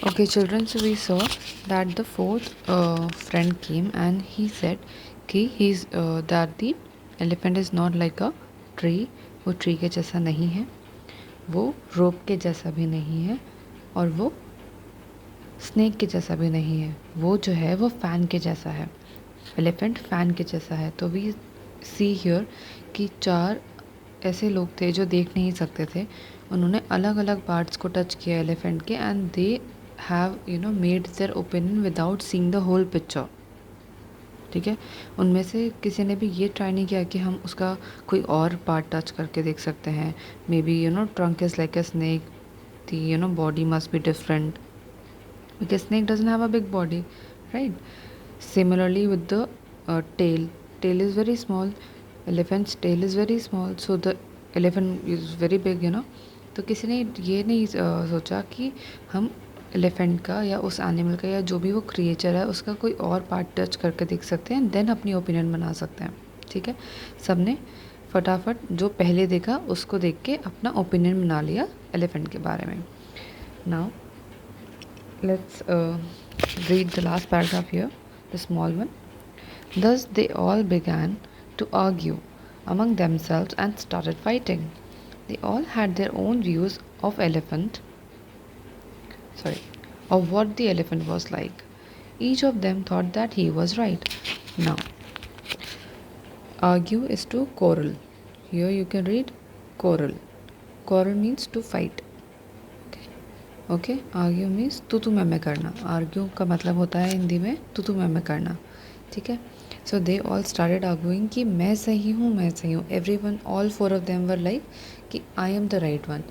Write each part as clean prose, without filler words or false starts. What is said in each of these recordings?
Okay, children, so we saw that the fourth friend came and he said that the elephant is not like a tree. वो tree के जैसा नहीं है, वो रोप के जैसा भी नहीं है, और वो स्नेक के जैसा भी नहीं है. वो जो है वो फ़ैन के जैसा है. एलिफेंट फ़ैन के जैसा है. तो वी सी हियर कि 4 ऐसे लोग थे जो देख नहीं सकते थे. उन्होंने अलग अलग पार्ट्स को टच किया एलिफेंट के, and they have made their opinion without seeing the whole picture. ठीक है, उनमें से किसी ने भी ये ट्राई नहीं किया कि हम उसका कोई और पार्ट टच करके देख सकते हैं. May be trunk is like a snake, the body must be different, because snake doesn't have a big body, right? Similarly with the tail is very small. Elephant's tail is very small, so the elephant is very big. तो किसी ने ये नहीं सोचा कि हम elephant का या उस एनिमल का या जो भी वो क्रिएचर है उसका कोई और पार्ट टच करके देख सकते हैं, देन अपनी ओपिनियन बना सकते हैं. ठीक है, सब ने फटाफट जो पहले देखा उसको देख के अपना ओपिनियन बना लिया एलिफेंट के बारे में. Now let's read the last paragraph here, the small one. Thus they all began to argue among themselves and started fighting. They all had their own views of what the elephant was like. Each of them thought that he was right. Now, argue is to quarrel. Here you can read quarrel. Quarrel means to fight. Okay, argue means तू मैं करना. Argue का मतलब होता है हिंदी में तू मैं करना. ठीक है, so they all started arguing कि मैं सही हूँ, मैं सही हूँ. Everyone, all 4 of them were like कि I am the right one.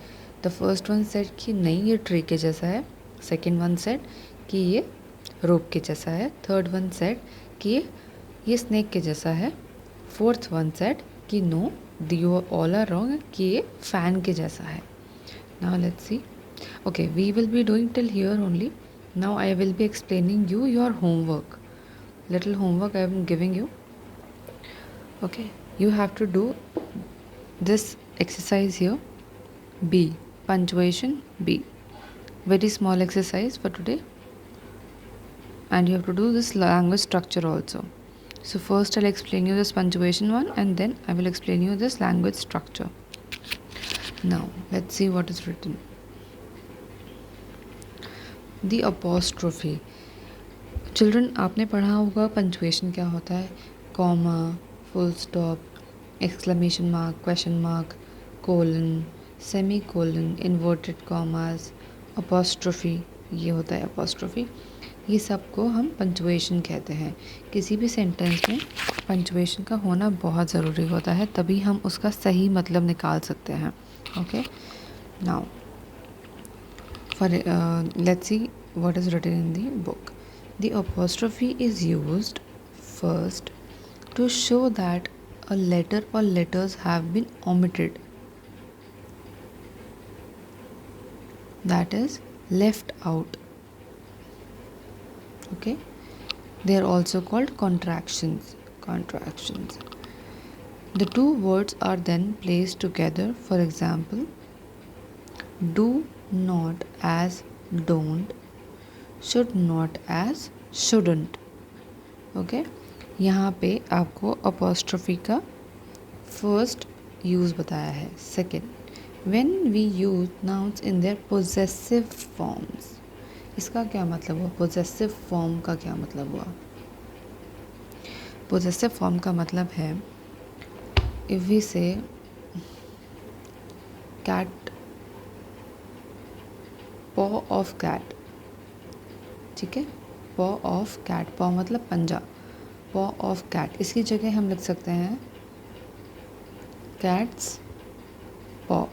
The first one said कि नहीं ये ट्री के जैसा है. सेकेंड वन सेड कि ये रोप के जैसा है. थर्ड वन सेड कि ये स्नेक के जैसा है. फोर्थ वन सेड कि no, you all are wrong, कि ये फ़ैन के जैसा है. Now let's see. Okay, we will be doing till here only. Now I will be explaining you your homework. Little homework I am giving you. Okay, you have to do this exercise here. B, punctuation B. Very small exercise for today. And you have to do this language structure also. So first I'll explain you this punctuation one, and then I will explain you this language structure. Now let's see what is written. The apostrophe. Children, आपने पढ़ा होगा punctuation क्या होता है. Comma, full stop, exclamation mark, question mark, colon, semi colon, inverted commas, apostrophe, ये होता है apostrophe. ये सब को हम पंचुएशन कहते हैं. किसी भी सेंटेंस में पंचुएशन का होना बहुत ज़रूरी होता है, तभी हम उसका सही मतलब निकाल सकते हैं. Okay, now let's see what is written in the book. The apostrophe is used first to show that a letter or letters have been omitted, that is left out. Okay, they are also called contractions. The two words are then placed together. For example, do not as don't, should not as shouldn't. Okay, यहाँ पे आपको apostrophe का first use बताया है. Second, when we use nouns in their possessive forms. इसका क्या मतलब हुआ? पोजेसिव फॉर्म का क्या मतलब हुआ? पोजेसिव फॉर्म का मतलब है, इफ वी से कैट, पॉ ऑफ कैट. ठीक है, पॉ ऑफ कैट. पॉ मतलब पंजा. पॉ ऑफ कैट, इसकी जगह हम लिख सकते हैं कैट्स पॉ.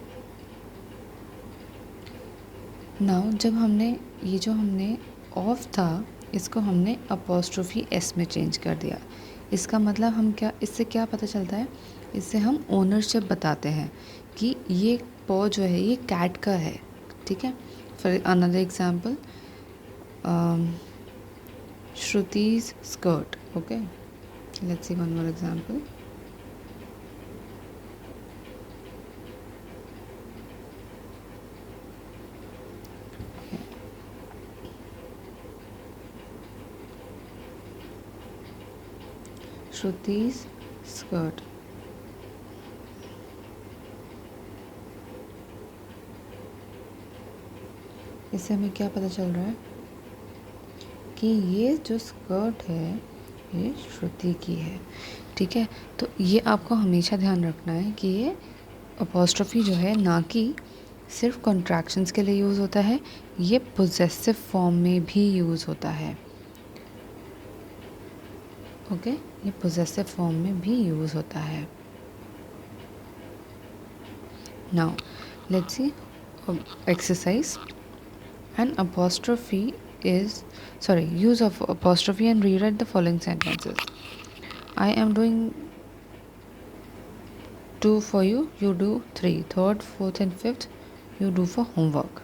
नाउ जब हमने ये जो हमने ऑफ था इसको हमने अपॉस्ट्रोफी एस में चेंज कर दिया. इसका मतलब हम क्या, इससे क्या पता चलता है? इससे हम ओनरशिप बताते हैं कि ये पॉ जो है ये कैट का है. ठीक है. For another example, Shruti's skirt. Okay, let's see one more example. Shruti's skirt. इससे हमें क्या पता चल रहा है कि ये जो स्कर्ट है ये श्रुति की है। ठीक है, तो ये आपको हमेशा ध्यान रखना है कि ये अपॉस्ट्रोफी जो है ना कि सिर्फ कॉन्ट्रैक्शंस के लिए यूज़ होता है, ये पोजेसिव फॉर्म में भी यूज़ होता है। ओके, ये पोजेसिव फॉर्म में भी यूज़ होता है। Now let's C exercise. An apostrophe is, use of apostrophe and rewrite the following sentences. I am doing 2 for you, you do 3. 3rd, 4th and 5th you do for homework.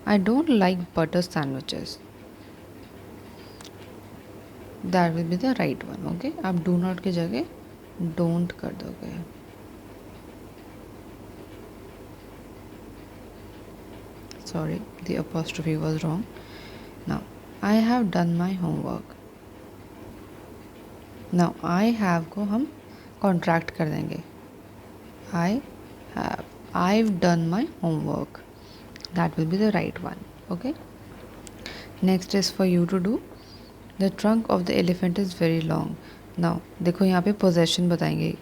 I don't like butter sandwiches. That will be the right one. Okay, आप do not की जगह don't कर दोगे। Sorry, the apostrophe was wrong. Now I have done my homework. Now I have को हम contract कर देंगे। I've done my homework. That will be the right one. Okay. Next is for you to do. The trunk of the elephant is very long. Now देखो यहाँ पे possession बताएंगे।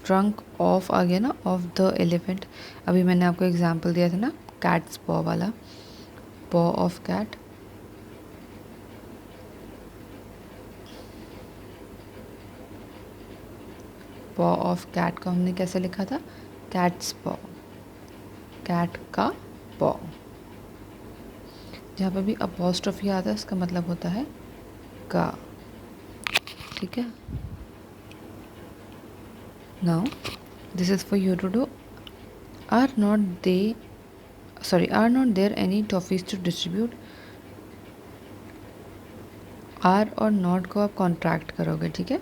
Trunk of आ गया ना, of the elephant। अभी मैंने आपको example दिया था ना cat's paw वाला, paw of cat। paw of cat को हमने कैसे लिखा था? cat's paw, cat का paw। जहाँ पे भी अपॉस्ट्रोफी आता है उसका मतलब होता है का। ठीक है, now this is for you to do. Are not there any toffees to distribute. Are और नॉट को आप कॉन्ट्रैक्ट करोगे। ठीक है,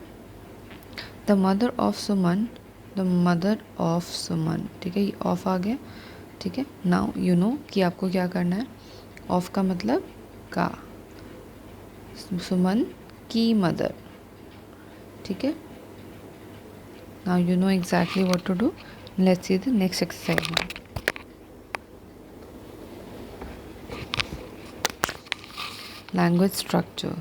the mother of Suman, the mother of Suman. ठीक है, ये ऑफ आ गया। ठीक है, नाउ यू नो कि आपको क्या करना है। ऑफ का मतलब का, सुमन की मदर। ठीक है, now you know exactly what to do. Let's see the next exercise now. Language structure,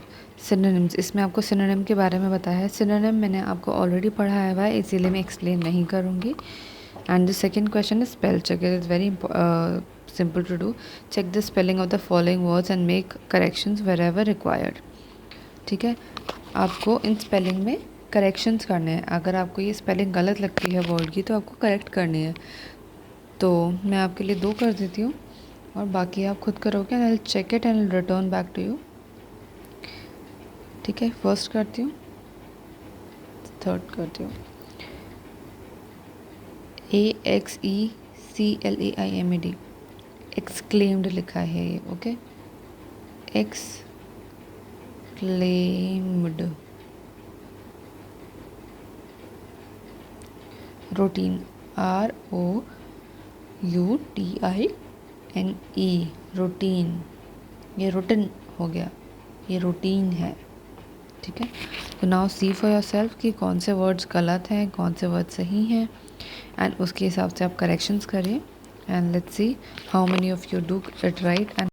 synonyms. इसमें आपको सिनोनिम के बारे में बताया है। सिनोनिम मैंने आपको ऑलरेडी पढ़ाया हुआ है, इसीलिए मैं एक्सप्लेन नहीं करूँगी। And the second question is spell check. It is very simple to do. Check the spelling of the following words and make corrections wherever required. ठीक है, आपको इन स्पेलिंग में करेक्शंस करने हैं। अगर आपको ये स्पेलिंग गलत लगती है वर्ड की तो आपको करेक्ट करनी है। तो मैं आपके लिए 2 कर देती हूँ और बाकी आप खुद करोगे। And I will check it and return back to you. ठीक है, फर्स्ट करती हूँ, थर्ड करती हूँ। AXECLAIMED, एक्सक्लेम्ड लिखा है ये। Okay, exclaimed. Routine, ROUTINE, routine. ये रूटीन हो गया, ये रूटीन है। ठीक है, तो now see for your self कि कौन से वर्ड्स गलत हैं, कौन से वर्ड सही हैं, एंड उसके हिसाब से आप करेक्शंस करिए। And let's see how many of you do it right and